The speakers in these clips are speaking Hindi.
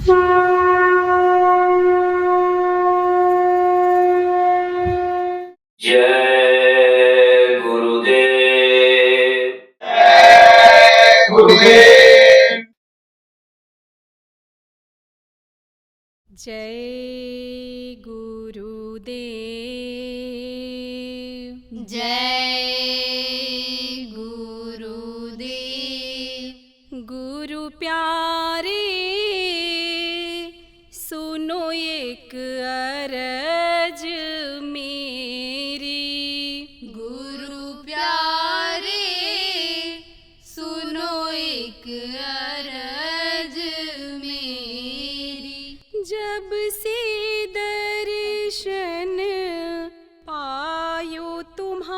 जय गुरुदेव। गुरुदेव। जय गुरुदेव। जय गुरुदेव। गुरु प्यारे सुनो एक अरज मेरी। गुरु प्यारे सुनो एक अरज मेरी। जब से दर्शन पायो तुम्हारा,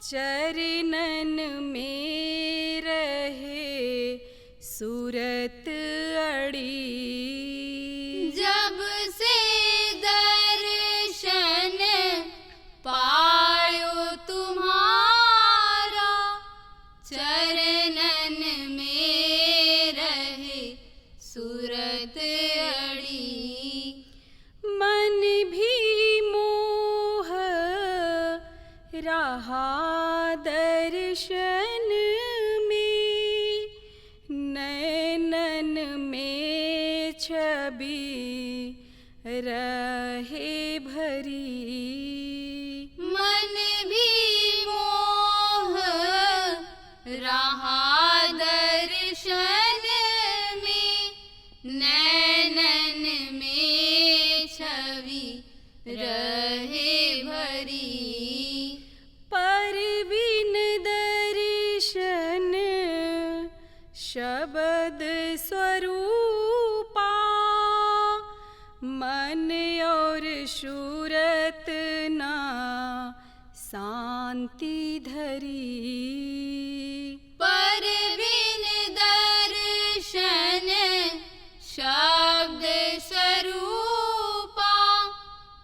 चरणन में रहे सूरत अड़ी। जब से दर्शन पायो तुम्हारा, चरणन में रहे सूरत अड़ी। मन भी मोह रहा दर्शन में, नैनन में छवि रहे भरी। मन भी मोह रहा दर्शन में, नैनन में छवि रहे भरी। पर बिन दर्शन शब्द स्वरूपा, मन और सूरत ना शांति धरी। पर बिन दर्शन शब्द स्वरूपा,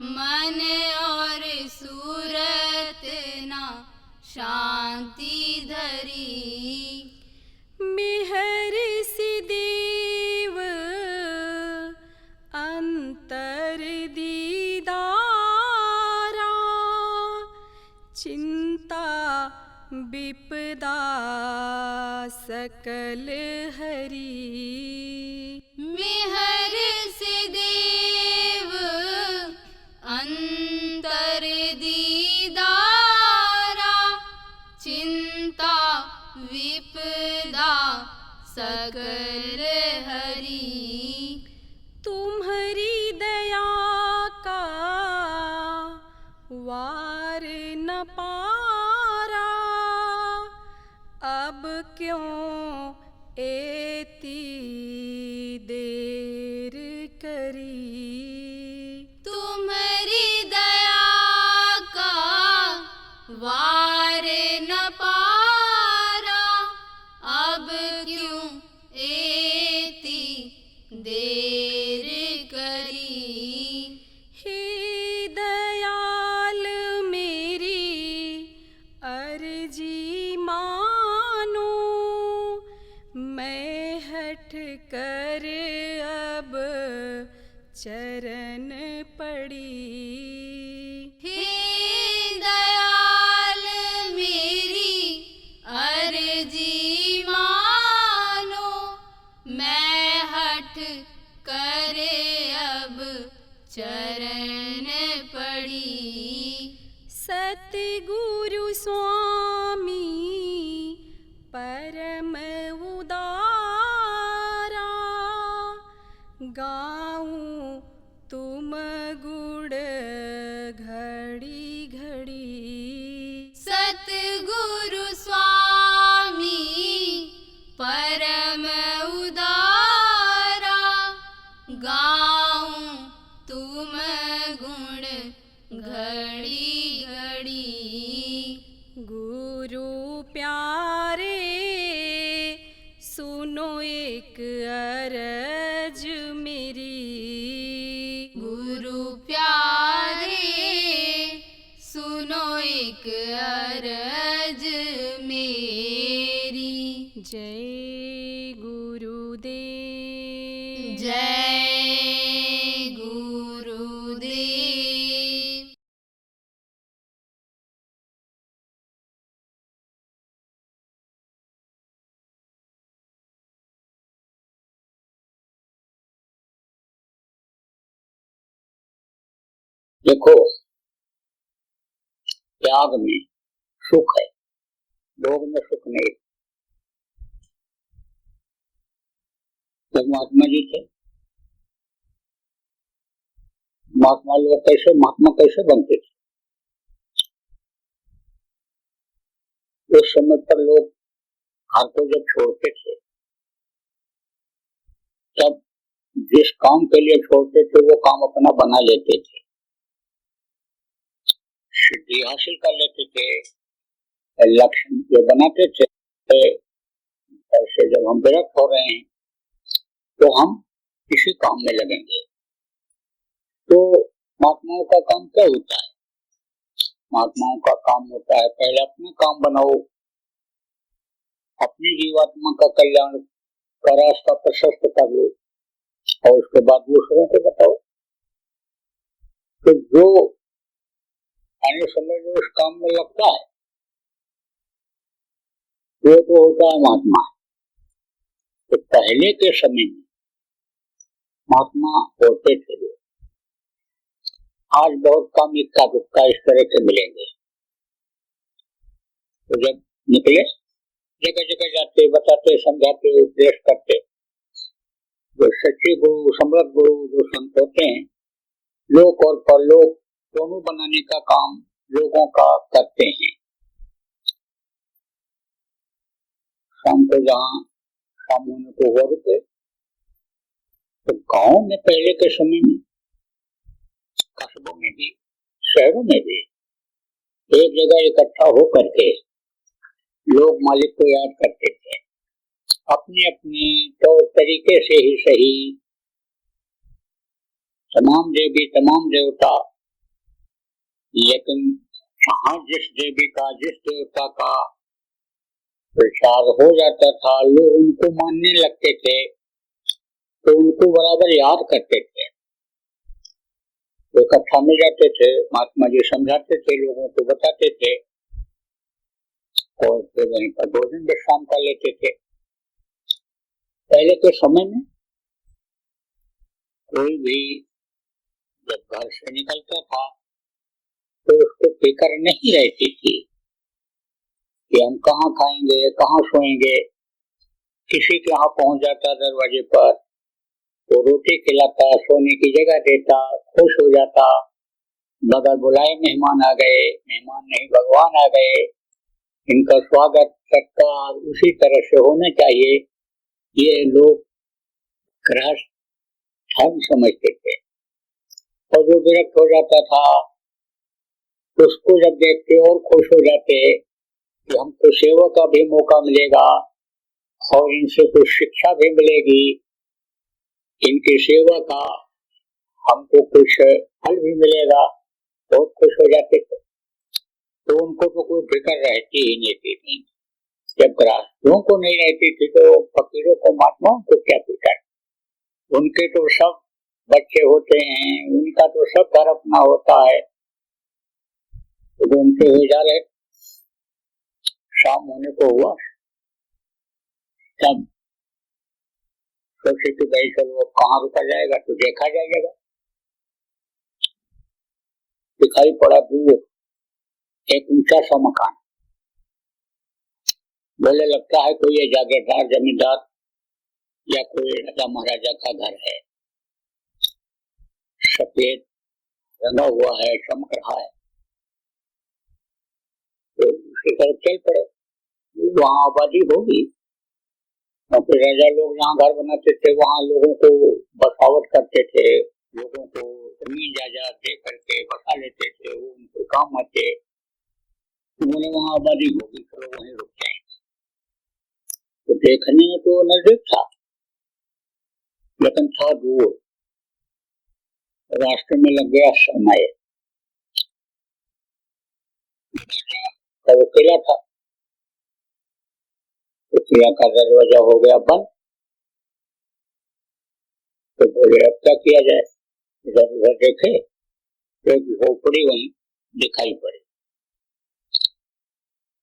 मन और सूरत ना शांति धरी। मेहर से देव अंतर दीदारा, चिंता विपदा सकल हरी। मेहर से देव अंतर दीदारा, चिंता विपदा सकल हरी। तुम्हारी दया का वार न पारा, अब क्यों एती देर करी। तुम्हारी दया का वार न पारा, अब क्यों एती देर करी। हे दयाल मेरी अर्जी मानो, मैं हट कर अब चरण पड़ी। हे दयाल मेरी अर्जी मानो, मैं हट करे अब चरण पड़ी। सतगुरु स्वामी परम उदारा, गाऊं तुम गुण घड़ी घड़ी। सतगुरु स्वामी परम उदारा, गाऊं तुम गुण घड़ी घड़ी। गुरु प्यारे सुनो एक अरज मेरी। गुरु प्यारे सुनो एक अरज मेरी। जय गुरुदेव। जय गुरुदेव। देखो, त्याग में सुख है, भोग में सुख नहीं। जब महात्मा जी थे, महात्मा कैसे बनते थे? उस समय पर लोग घर को जब छोड़ते थे, तब जिस काम के लिए छोड़ते थे वो काम अपना बना लेते थे, सिद्धि हासिल कर लेते थे, लक्ष्य जो बनाते थे। ऐसे जब हम विरक्त हो रहे हैं तो हम किसी काम में लगेंगे। तो महात्माओं का काम क्या होता है? महात्माओं का काम होता है, पहले अपना काम बनाओ, अपनी जीवात्मा का कल्याण का रास्ता प्रशस्त कर लो, और उसके बाद दूसरों को बताओ। तो जो आने समय जो उस काम में लगता है वो तो होता है महात्मा। तो पहले के समय में महात्मा होते थे लोग, आज बहुत कम इक्का दुक्का इस तरह के मिलेंगे। तो जब निकले, जगह जगह जाते, बताते, समझाते, उपदेश करते। जो सच्चे गुरु, सम्राट गुरु, जो संत होते हैं, लोक और परलोक दोनों बनाने का काम लोगों का करते हैं। शाम को जहाँ शाम होने को हुआ रुके, तो गांव में पहले के समय में, कस्बों में भी, शहरों में भी एक जगह इकट्ठा हो करके लोग मालिक को याद करते थे, अपने अपने तौर तरीके से ही सही। तमाम देवी, तमाम देवता, लेकिन जहाँ जिस देवी का, जिस देवता का प्रचार हो जाता था, लोग उनको मानने लगते थे, तो उनको बराबर याद करते थे। इकट्ठा में जाते थे, महात्मा जी समझाते थे, लोगों को बताते थे, और फिर वहीं पर भोजन विश्राम कर लेते थे। पहले के समय में कोई भी जब घर से निकलता था तो उसको फिक्र नहीं रहती थी कि हम कहाँ खाएंगे, कहाँ सोएंगे। किसी के यहाँ पहुंच जाता दरवाजे पर, वो रोटी खिलाता, सोने की जगह देता, खुश हो जाता। बगैर बुलाए मेहमान आ गए, मेहमान नहीं भगवान आ गए, इनका स्वागत सत्कार उसी तरह से होना चाहिए। ये लोग गृहस्थ धर्म समझते थे। और जो विरक्त हो जाता था, उसको जब देखते और खुश हो जाते कि हमको सेवा का भी मौका मिलेगा और इनसे कुछ शिक्षा भी मिलेगी, इनकी सेवा का हमको कुछ फल भी मिलेगा, बहुत खुश हो जाते थे। तो उनको तो कोई फिक्र रहती ही नहीं थी। जब गृहस्थों को नहीं रहती थी तो फकीरों को, महात्माओं को क्या फिक्र? उनके तो सब बच्चे होते हैं, उनका तो सब घर अपना होता है। तो घूमते हुए जा रहे, शाम होने को हुआ, तब सोचे कि भाई चलो कहाँ रुका जाएगा, तो देखा जाएगा। दिखाई पड़ा दूर एक ऊंचा सा मकान। बोले लगता है कोई ये जागीरदार जमींदार या कोई राजा महाराजा का घर है। सफेद रंगा हुआ है, चमक रहा है। तो उसकी तरफ चल पड़े, वहां आबादी होगी। और फिर राजा लोग जहाँ घर बनाते थे वहां लोगों को बसावट करते थे, लोगों को जमीन जायदाद दे करके बसा लेते थे, वो उनको काम आते। उन्होंने वहां आबादी होगी, चलो वहीं रुक जाए। तो देखने में तो नजदीक था, लेकिन था दूर। रास्ते में लग गया समय, तो वो किला था, तो किला का दरवाजा हो गया बंद। तो बोले अब क्या किया जाए। इधर उधर देखे तो एक झोपड़ी वहीं दिखाई पड़ी।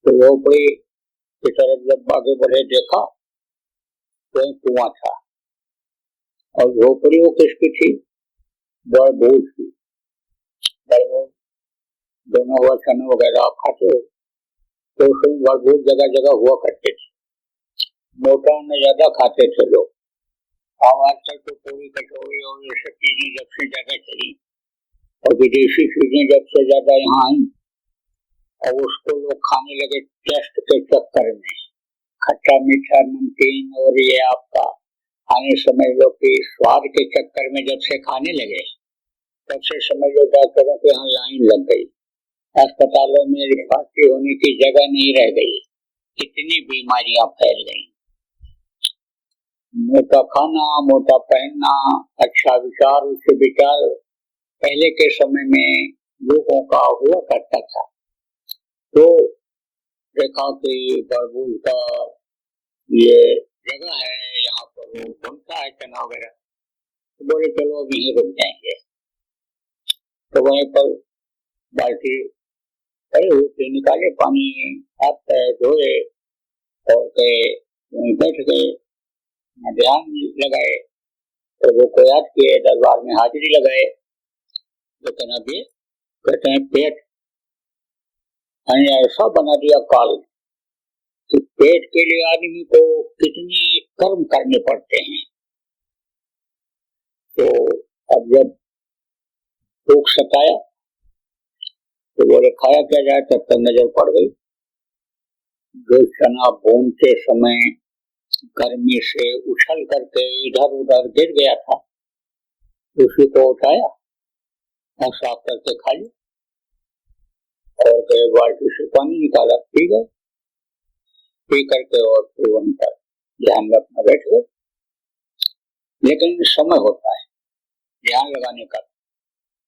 तो झोपड़ी की तरफ जब आगे बढ़े देखा तो कुआं था, और झोपड़ी वो किसकी थी? बड़बूढ़ की। बड़बूढ़ दोनों वचन वगैरह खाते हो, तो उसमें बड़बूढ़ जगह जगह हुआ करते थे। मोटा में ज्यादा खाते थे लोग। अब आजकल तो पूरी कचौड़ी और ये सब चीजें जब से ज्यादा चली और विदेशी चीजें जब से ज्यादा यहाँ आई, और उसको लोग खाने लगे टेस्ट के चक्कर में, खट्टा मीठा नमकीन और ये आपका खाने समझ लो कि स्वाद के चक्कर में जब से खाने लगे, तब से समझ लो डॉक्टरों के यहाँ लाइन लग गई। अस्पतालों में रिफाती होने की जगह नहीं रह गई, कितनी बीमारियां फैल गई। मोटा खाना, मोटा पहनना, अच्छा विचार, उच्च विचार पहले के समय में लोगों का हुआ करता था। तो देखा कि बड़बूढ़ का ये जगह है, यहाँ पर वो बनता है चना वगैरह, तो बोले चलो अब यहीं रुक जाएंगे। तो वहीं पर बाल्टी खड़े हुए निकाले पानी, हाथ पैर धोए और गए, वहीं बैठ गए, ध्यान लगाए, तो वो को याद किए, दरबार में हाजिरी लगाए। लेकिन अभी कहते हैं पेट ऐसा बना दिया काल कि पेट के लिए आदमी को कितने कर्म करने पड़ते हैं। तो अब जब भूख सताया तो बोले खाया क्या जाए, तब तक नजर पड़ गई जो चना भूनते समय गर्मी से उछल करके इधर उधर गिर गया था, उसी को उठाया और साफ करके खा लिया, और फिर बाल्टी से पानी निकाला, पी गए। पी करके और फिर वहीं पर ध्यान रखना बैठ गए। लेकिन समय होता है ध्यान लगाने का,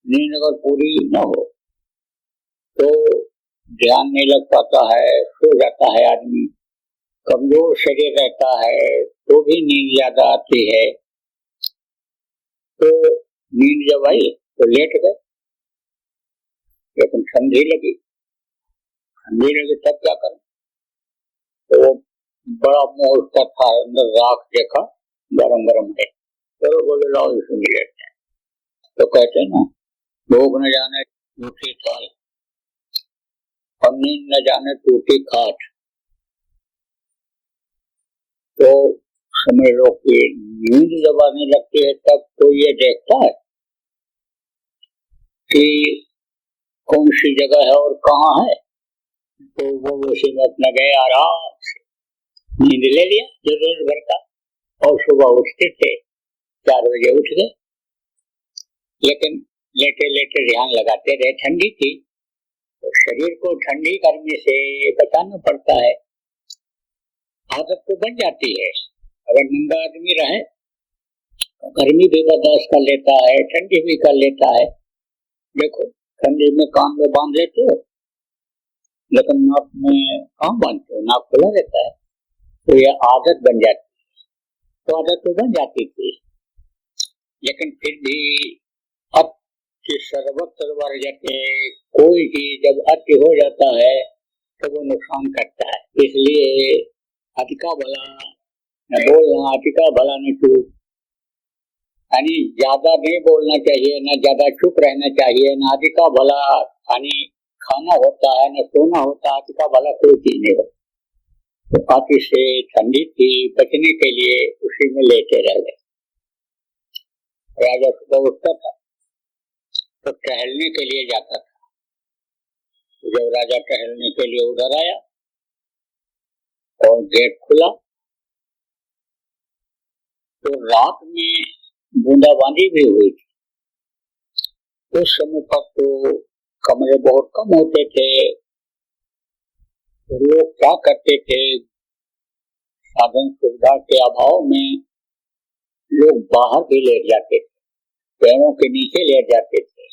नींद अगर पूरी न हो तो ध्यान नहीं लग पाता है, सो जाता है आदमी, कमजोर शरीर रहता है तो भी नींद ज्यादा आती है। तो नींद जब आई तो लेट गए, लेकिन ठंडी लगी तब क्या करें। तो वो बड़ा मुंह उसका था, अंदर राख देखा गरम गरम है, तो बोले लाओ इसमें लेते हैं। तो कहते ना भूख न जाने टूटी थाल और नींद न जाने टूटी खाट। तो समझ लो कि नींद जब आने लगती है तब तो ये देखता है कि कौन सी जगह है और कहाँ है, तो वो उसी में अपना गए आराम से नींद ले लिया जरूर भर का, और सुबह उठते थे 4 बजे उठ गए। लेकिन लेटे लेटे ध्यान लगाते रहे, ठंडी थी तो शरीर को ठंडी गर्मी से बचाना पड़ता है। आदत तो बन जाती है, अगर नंगा आदमी रहे तो गर्मी भी बर्दाश्त कर लेता है, ठंडी भी कर लेता है। देखो ठंडी में कान में बांध लेते हो, लेकिन नाक में कहाँ बांधते हो, नाक खुला रहता है, तो ये आदत बन जाती है। तो आदत तो बन जाती थी, लेकिन फिर भी अति सर्वत्र वर्जते, कोई चीज जब अति हो जाता है तो वो नुकसान करता है। इसलिए अधिका भला न बोलना, अधिका भला न चुप, यानी ज्यादा नहीं बोलना चाहिए, न ज्यादा चुप रहना चाहिए, न अधिका भला यानी खाना होता है न सोना होता है, अधिका भला कोई चीज नहीं होता। तो अति से ठंडी थी, बचने के लिए उसी में लेटे रह गए। राजा सुबह उठता था तो टहलने के लिए जाता था। जब राजा टहलने के लिए उधर आया और गेट खुला तो रात में बूंदाबांदी भी हुई थी। उस समय पर तो कमरे बहुत कम होते थे, लोग क्या करते थे, साधन सुविधा के अभाव में लोग बाहर भी लेट जाते थे, पेड़ों के नीचे लेट जाते थे।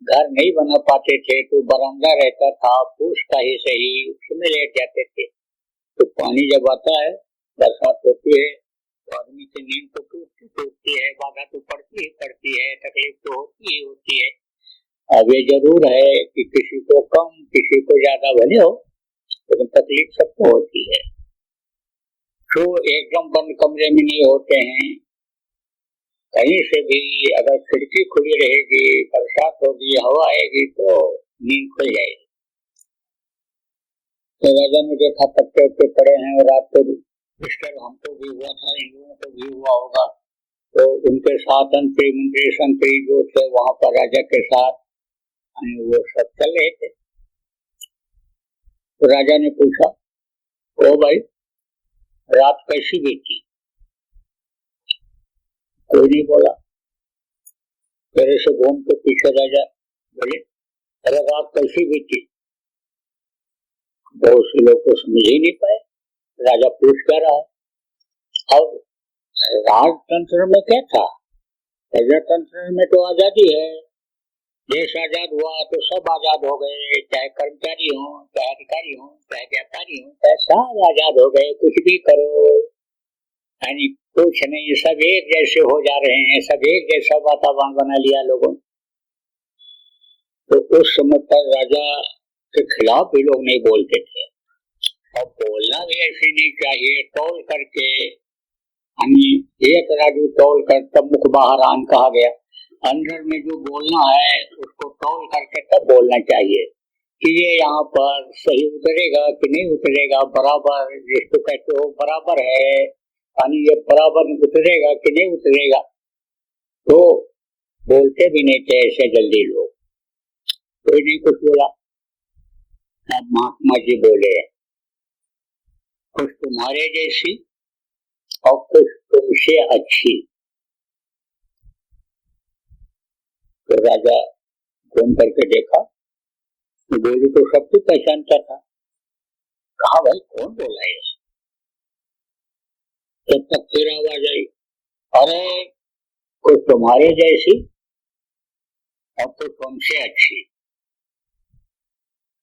घर नहीं बना पाते थे तो बरामदा रहता था, फूस का ही सही, उसमें लेट जाते थे। तो पानी जब आता है, बरसात होती है तो आदमी की नींद तो टूटती है, बाधा तो पड़ती है, तकलीफ तो होती है। अब ये जरूर है कि किसी को कम किसी को ज्यादा भले हो, लेकिन तकलीफ सबको होती है। तो एकदम बंद कमरे में नहीं होते हैं, कहीं से भी अगर खिड़की खुली रहेगी, बरसात होगी, हवा आएगी तो नींद खुल जाएगी। तो राजा ने देखा पत्ते उत्ते पड़े हैं, और रात को हमको भी हुआ था, इन लोगों को भी हुआ होगा। तो उनके साथ मंत्री संतरी जो थे वहां पर राजा के साथ वो सब चल रहे थे। तो राजा ने पूछा, ओ भाई रात कैसी बीती? कोई नहीं बोला। तेरे से घूम के पीछे राजा बोले, अरे रात कैसी बीती? बहुत से लोग तो समझ ही नहीं पाए राजा पूछ क्या रहा है। अब राजतंत्र में क्या था? प्रजातंत्र में तो आजादी है, देश आजाद हुआ तो सब आजाद हो गए, चाहे कर्मचारी हो, चाहे अधिकारी हो, चाहे व्यापारी हो, चाहे सब आजाद हो गए, कुछ भी करो, यानी कुछ नहीं, सब एक जैसे हो जा रहे हैं, सब एक जैसा वातावरण बना लिया लोगों। तो उस समय पर राजा के खिलाफ भी लोग नहीं बोलते थे। और बोलना भी ऐसे नहीं चाहिए, तौल करके, एक राजू तौल कर तब मुख बाहर आन कहा गया। अंदर में जो बोलना है उसको तौल करके तब बोलना चाहिए कि ये यहाँ पर सही उतरेगा कि नहीं उतरेगा, बराबर जिसको कहते हो बराबर है, यानी ये बराबर उतरेगा कि नहीं उतरेगा। तो बोलते भी नहीं थे ऐसे जल्दी लोग, कोई नहीं कुछ बोला। महात्मा जी बोले, कुछ तुम्हारे जैसी और कुछ तुमसे अच्छी। तो राजा घूम करके देखा, बोली तो सबको पहचानता था। कहा भाई कौन बोला है? तब तक फिर आवाज आई, अरे कुछ तुम्हारे जैसी और कुछ तुमसे अच्छी।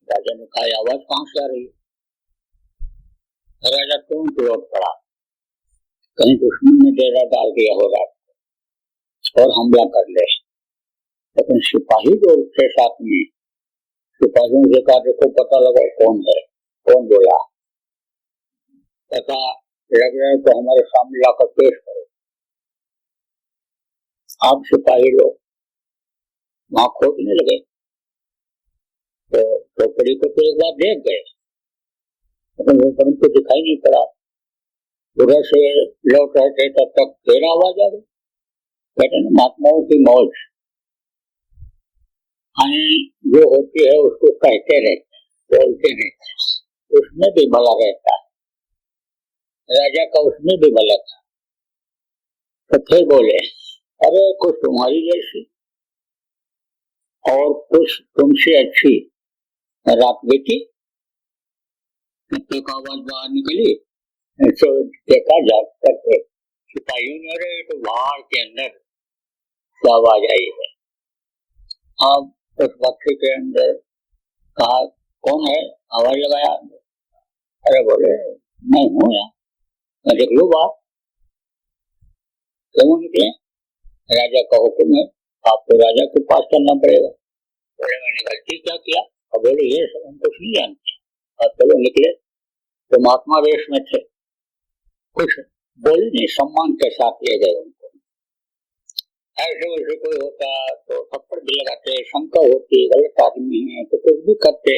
राजा ने कहा आवाज कहां से आ रही है? राजा तुम लौट पड़ा, कहीं दुश्मन ने डेरा डाल दिया हो रात और हमला कर ले। लेकिन सिपाही जो थे साथ में, सिपाहियों से कहा देखो पता लगा कौन है, कौन बोला, पता लग रहा है तो हमारे सामने लाकर पेश करो। आप सिपाही लोग वहां खोजने लगे, तो टोकरी को तो एक बार देख गए, लेकिन तो दिखाई नहीं पड़ा। उधर से लौट रहे थे तब तक फिर आवाज आ गई, कहते ना महात्माओं की मौज जो होती है उसको कहते रहते, बोलते रहते, उसमें भी भला रहता है। राजा का उसमें भी भला था। तो फिर बोले, अरे कुछ तुम्हारी जैसी और कुछ तुमसे अच्छी रात बेटी। तक आवाज बाहर निकली, तो देखा जा करके सिपाहियों ने, अरे तो बाहर के अंदर से आवाज आई है। अब उस बच्चे के अंदर कहा कौन है, आवाज लगाया। अरे बोले मैं हूँ यार, मैं देख लू बात। क्यों निकले? राजा का हुक्म है, आपको राजा के पास करना पड़ेगा। बोले मैंने गलती क्या किया? और बोले ये सब हम कुछ नहीं जानते। और चलो निकले, तो महात्मा वेश में थे, कुछ बोले नहीं, सम्मान के साथ ले गए उनको। ऐसे वैसे कोई होता तो थप्पड़ भी लगाते, शंका होती गलत आदमी है तो कुछ भी करते।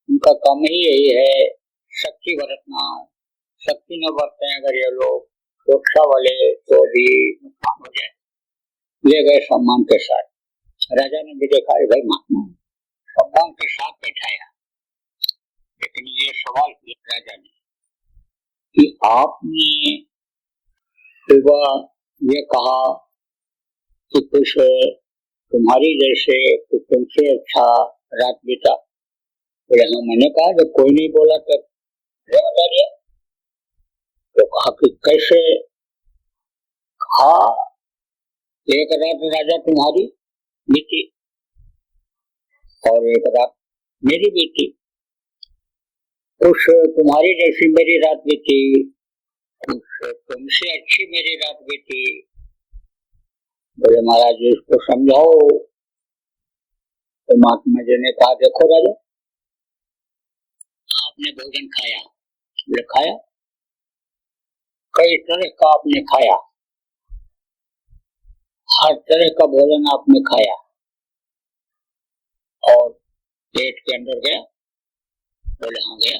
उनका काम ही यही है शक्ति बरतना, शक्ति न बरते अगर ये लोग सुरक्षा वाले तो भी नुकसान हो जाए। ले गए सम्मान के साथ। राजा ने भी देखा भाई महात्मा सम्मान के साथ बैठाया, लेकिन ये सवाल किया राजा ने कि आपने सुबह ये कहा कि कुछ तुम्हारी जैसे कुछ तुमसे अच्छा रात बीता। तो यहाँ मैंने कहा जब कोई नहीं बोला तब बता दिया। तो कहा कि कैसे? कहा एक रात राजा तुम्हारी बीती और एक रात मेरी बीती। कुछ तुम्हारी जैसी मेरी रात बीती तुमसे अच्छी मेरी रात बीती। बोले महाराज जी इसको समझाओ। तो महात्मा जी ने कहा देखो राजा, आपने भोजन खाया, बोले खाया, कई तरह का आपने खाया, हर तरह का भोजन आपने खाया और पेट के अंदर गया? बोले हाँ गया।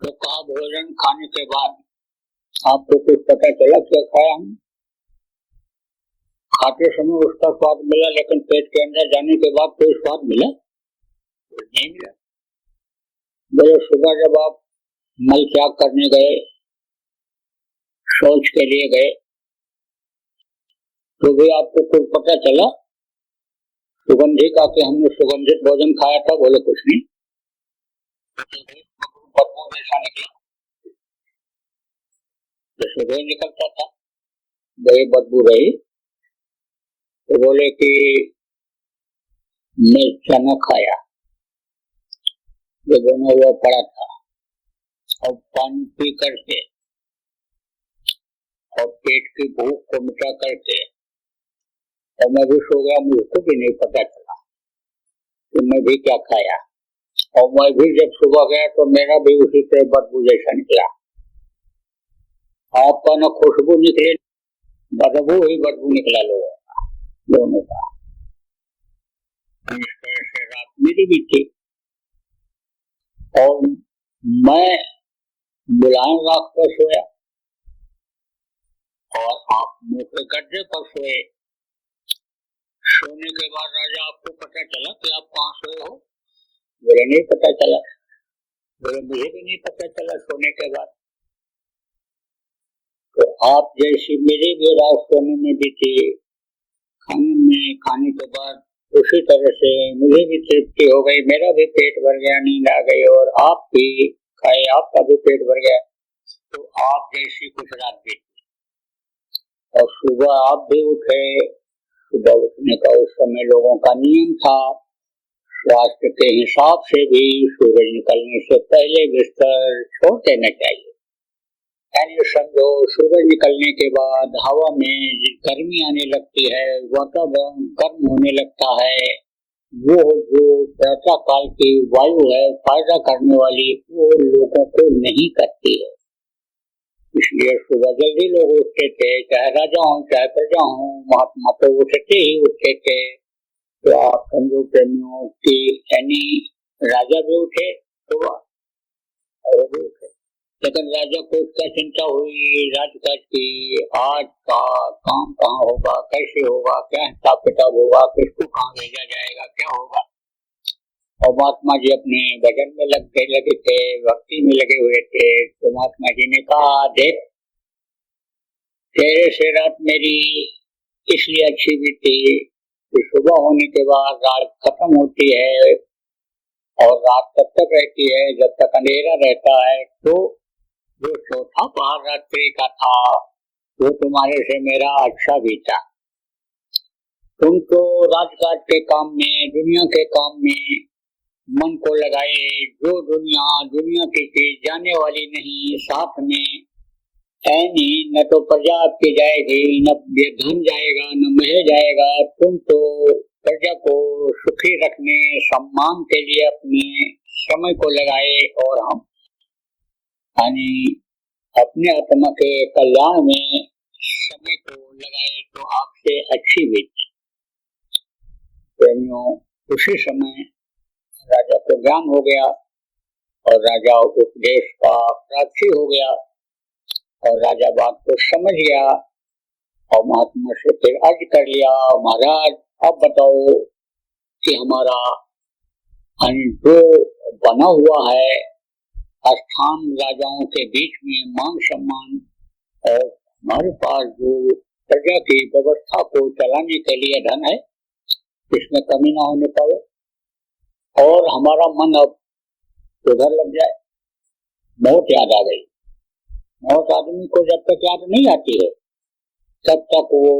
तो कहा भोजन खाने के बाद आपको कुछ पता चला क्या खाया हम? खाते समय उसका स्वाद मिला, लेकिन पेट के अंदर जाने के बाद कोई स्वाद मिला? नहीं मिला। बोले सुबह जब आप मल त्याग करने गए, शौच के लिए गए, तो भी आपको कुछ पता चला सुगंधी का कि हमने सुगंधित भोजन खाया था? बोले कुछ नहीं। बदबू जैसा निकला, जैसे रोज निकलता था वही बदबू रही। तो बोले कि मैं चना खाया जो बना हुआ पड़ा था, और पानी पी करके और पेट की भूख को मिटा करके और मैं भी सो गया। मुझको भी नहीं पता चला कि मैं भी क्या खाया। और मैं भी जब सुबह गया तो मेरा भी उसी तरह बदबू जैसा निकला। आपका न खुशबू निकले, बदबू ही बदबू निकला लोगों का, दोनों का। इस तरह से रात मेरी भी थी और मैं मुलायम राख पर सोया और आप मुंह पे गड्ढे पर सोए। सोने के बाद राजा आपको पता चला कि आप कहाँ सोए हो? मुझे नहीं पता चला। मुझे भी नहीं पता चला सोने के बाद। तो आप जैसी मेरी भी रात सोने में भी थी, खाने के बाद उसी तरह से मुझे भी तृप्ति हो गई, मेरा भी पेट भर गया, नींद आ गई और आप भी खाए, आपका भी पेट भर गया। तो आप जैसी कुछ रात बीती और सुबह आप भी उठे। सुबह उठने का उस समय लोगों का नियम था, स्वास्थ्य के हिसाब से भी सूरज निकलने से पहले बिस्तर छोड़ देना चाहिए। यानी समझो सूरज निकलने के बाद हवा में गर्मी आने लगती है, वातावरण गर्म होने लगता है, वो जो प्रातः काल की वायु है फायदा करने वाली, वो लोगों को नहीं करती है। इसलिए सुबह जल्दी लोग उठते थे, चाहे राजा हो चाहे प्रजा हो, महात्मा तो उठते ही उठते थे। तो आप समझो प्रेमियों की यानी राजा भी उठे तो और भी उठे, लेकिन राजा को क्या चिंता हुई राजकाज की, आज का काम कहाँ होगा, कैसे होगा, क्या हिसाब किताब होगा, किसको कहाँ भेजा जाएगा, क्या होगा। और महात्मा जी अपने भजन में लगे थे, भक्ति में लगे हुए थे। तो महात्मा जी ने कहा देख तेरे से रात मेरी इसलिए अच्छी बीती कि सुबह होने के बाद रात खत्म होती है और रात तब तक रहती है जब तक अंधेरा रहता है। तो जो चौथा पहर रात्रि का था वो तुम्हारे से मेरा अच्छा बीता। तुम तो राजकाज के काम में, दुनिया के काम में मन को लगाए, जो दुनिया की चीज जाने वाली नहीं, साथ में है नहीं, न तो प्रजा आपकी जाएगी, न धन जाएगा, न महल जाएगा। तुम तो प्रजा को सुखी रखने, सम्मान के लिए अपने समय को लगाए और हम यानी अपने आत्मा के कल्याण में समय को लगाए तो आपसे अच्छी बीती। प्रेमियों उसी समय राजा को ज्ञान हो गया और राजा उपदेश का प्रार्थी हो गया और राजा बात को समझ गया और महात्मा से फिर अर्ज कर लिया, महाराज अब बताओ कि हमारा जो बना हुआ है स्थान राजाओं के बीच में मान सम्मान और हमारे पास जो प्रजा की व्यवस्था को चलाने के लिए धन है, इसमें कमी ना होने पाए और हमारा मन अब उधर लग जाए। मौत याद आ गई। मौत आदमी को जब तक याद नहीं आती है तब तक वो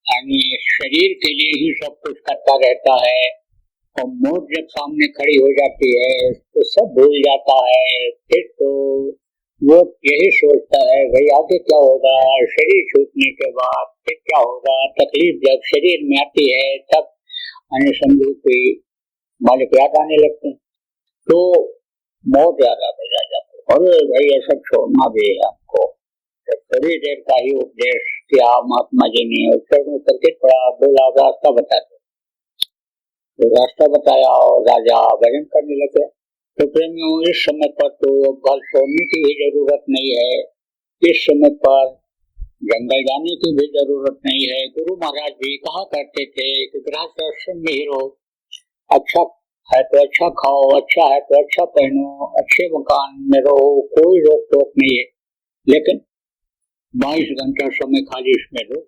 यानी शरीर के लिए ही सब कुछ करता रहता है और मौत जब सामने खड़ी हो जाती है तो सब भूल जाता है। फिर तो वो यही सोचता है भाई आगे क्या होगा, शरीर छूटने के बाद फिर क्या होगा। तकलीफ जब शरीर में आती है तब समझो कि मालिक याद आने लगते हैं, तो बहुत ज्यादा भेजा जाता है। और भाई ये सब छोड़ना भी है आपको। थोड़ी देर का ही उपदेश किया महात्मा जी ने और चरणों पर के पड़ा, बोला रास्ता बता दो, तो रास्ता बताया और राजा भजन करने लगे। तो प्रेमियों इस समय पर तो घर छोड़ने की भी जरूरत नहीं है, इस समय पर जंगल जाने की भी जरूरत नहीं है। गुरु महाराज भी कहा करते थे कि गृहस्थ आश्रम में ही रहो, अच्छा है तो अच्छा खाओ, अच्छा है तो अच्छा पहनो, अच्छे मकान में रहो, कोई रोक टोक नहीं है। लेकिन 22 घंटा समय खाली इसमें दो,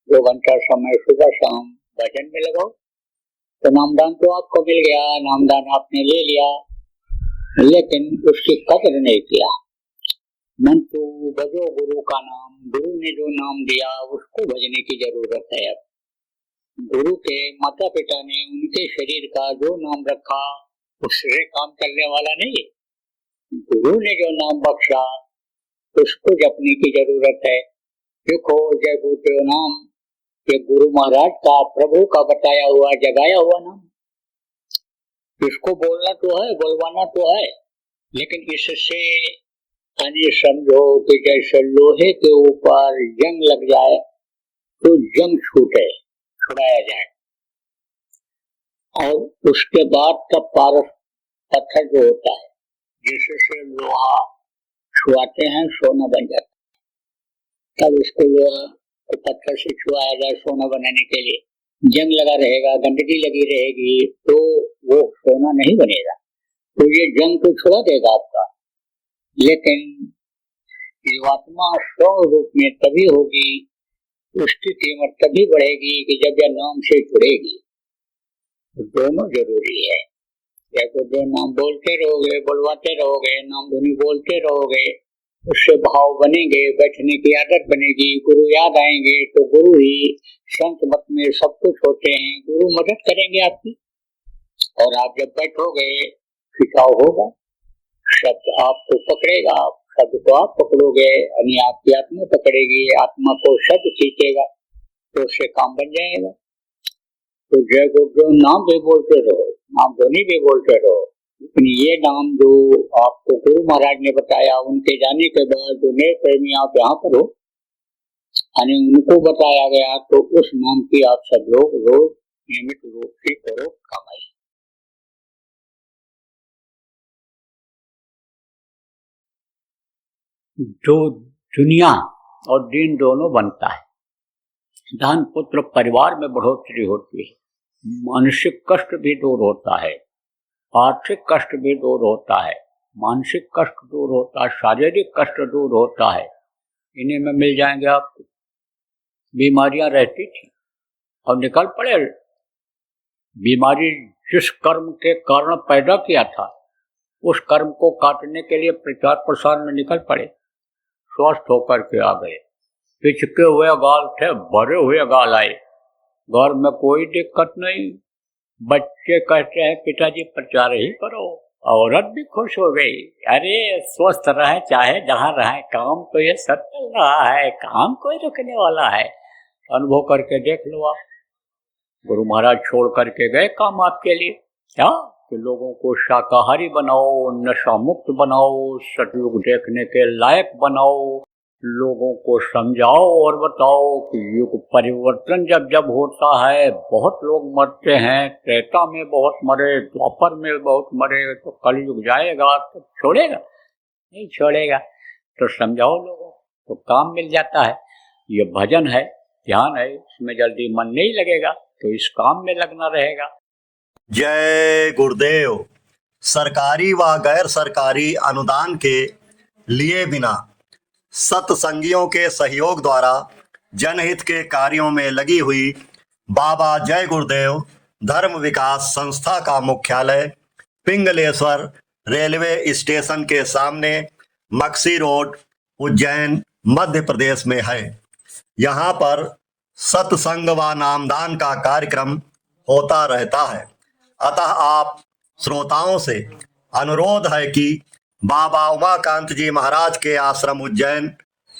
2 घंटा समय सुबह शाम भजन में लगाओ। तो नामदान तो आपको मिल गया, नामदान आपने ले लिया, लेकिन उसकी कदर नहीं किया। मन तो भजो गुरु का नाम, गुरु ने जो नाम दिया उसको भजने की जरूरत है। अब गुरु के माता पिता ने उनके शरीर का जो नाम रखा उससे काम करने वाला नहीं है। गुरु ने जो नाम बख्शा उसको जपने की जरूरत है। देखो जय गुरुदेव नाम, ये गुरु महाराज का, प्रभु का बताया हुआ, जगाया हुआ नाम, इसको बोलना तो है, बोलवाना तो है, लेकिन इससे समझो कि जैसे लोहे के ऊपर जंग लग जाए तो जंग छूटे, छुड़ाया जाए, और उसके बाद का पारस पत्थर जो होता है जिससे लोहा छुआते हैं सोना बन जाता है। तब उसको लोहा पत्थर से छुआया जाए सोना बनाने के लिए, जंग लगा रहेगा, गंदगी लगी रहेगी तो वो सोना नहीं बनेगा। तो ये जंग तो छुड़ा देगा आपका, लेकिन जीवात्मा स्वर्ण रूप में तभी होगी, उसकी कीमत तभी बढ़ेगी कि जब यह नाम से जुड़ेगी। तो दोनों जरूरी है। या तो जो नाम बोलते रहोगे, बुलवाते रहोगे, नाम धुनी बोलते रहोगे, उससे भाव बनेंगे, बैठने की आदत बनेगी, गुरु याद आएंगे, तो गुरु ही संत मत में सब कुछ होते हैं, गुरु मदद करेंगे आपकी। और आप जब बैठोगे खिंचाव होगा, शब्द आपको पकड़ेगा, शब्द को आप पकड़ोगे, यानी आपकी आत्मा पकड़ेगी, आत्मा को शब्द खींचेगा, तो उससे काम बन जाएगा। तो जय गुरु नाम भी बोलते रहो, नाम ध्वनि भी बोलते रहो, लेकिन ये नाम जो आपको गुरु महाराज ने बताया, उनके जाने के बाद जो नए प्रेमी आप यहाँ पर हो, यानी उनको बताया गया, तो उस नाम की आप सब लोग रोज नियमित रूप से करो कमाई। जो दुनिया और दीन दोनों बनता है, धन पुत्र परिवार में बढ़ोतरी होती है, मानसिक कष्ट भी दूर होता है, आर्थिक कष्ट भी दूर होता है, मानसिक कष्ट दूर होता है, शारीरिक कष्ट दूर होता है। इन्हीं में मिल जाएंगे आपको। बीमारियां रहती थी और निकल पड़े, बीमारी जिस कर्म के कारण पैदा किया था उस कर्म को काटने के लिए प्रचार प्रसार में निकल पड़े, स्वस्थ होकर के आ गए। पिचके हुए गाल थे, भरे हुए गाल आए, घर में कोई दिक्कत नहीं। बच्चे कहते हैं पिताजी प्रचार ही करो, औरत भी खुश हो गई, अरे स्वस्थ रहे चाहे जहाँ रहे, काम तो ये सब चल रहा है, काम कोई रुकने वाला है। अनुभव करके देख लो आप। गुरु महाराज छोड़ करके गए काम आपके लिए, क्या कि लोगों को शाकाहारी बनाओ, नशा मुक्त बनाओ, सतयुग देखने के लायक बनाओ, लोगों को समझाओ और बताओ कि युग परिवर्तन जब जब होता है, बहुत लोग मरते हैं, त्रेता में बहुत मरे, द्वापर में बहुत मरे, तो कलयुग जाएगा तो छोड़ेगा नहीं, छोड़ेगा तो समझाओ लोगों तो काम मिल जाता है। ये भजन है, ध्यान है, इसमें जल्दी मन नहीं लगेगा तो इस काम में लगना रहेगा। जय गुरुदेव। सरकारी व गैर सरकारी अनुदान के लिए बिना सत्संगियों के सहयोग द्वारा जनहित के कार्यों में लगी हुई बाबा जय गुरुदेव धर्म विकास संस्था का मुख्यालय पिंगलेश्वर रेलवे स्टेशन के सामने मक्सी रोड, उज्जैन, मध्य प्रदेश में है। यहाँ पर सत्संग व नामदान का कार्यक्रम होता रहता है। अतः आप श्रोताओं से अनुरोध है कि बाबा उमाकांत जी महाराज के आश्रम उज्जैन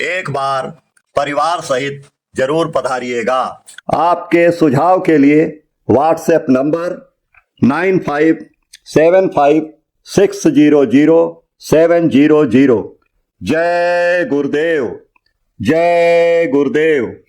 एक बार परिवार सहित जरूर पधारिएगा। आपके सुझाव के लिए व्हाट्सएप नंबर 9575600700। जय गुरुदेव, जय गुरुदेव।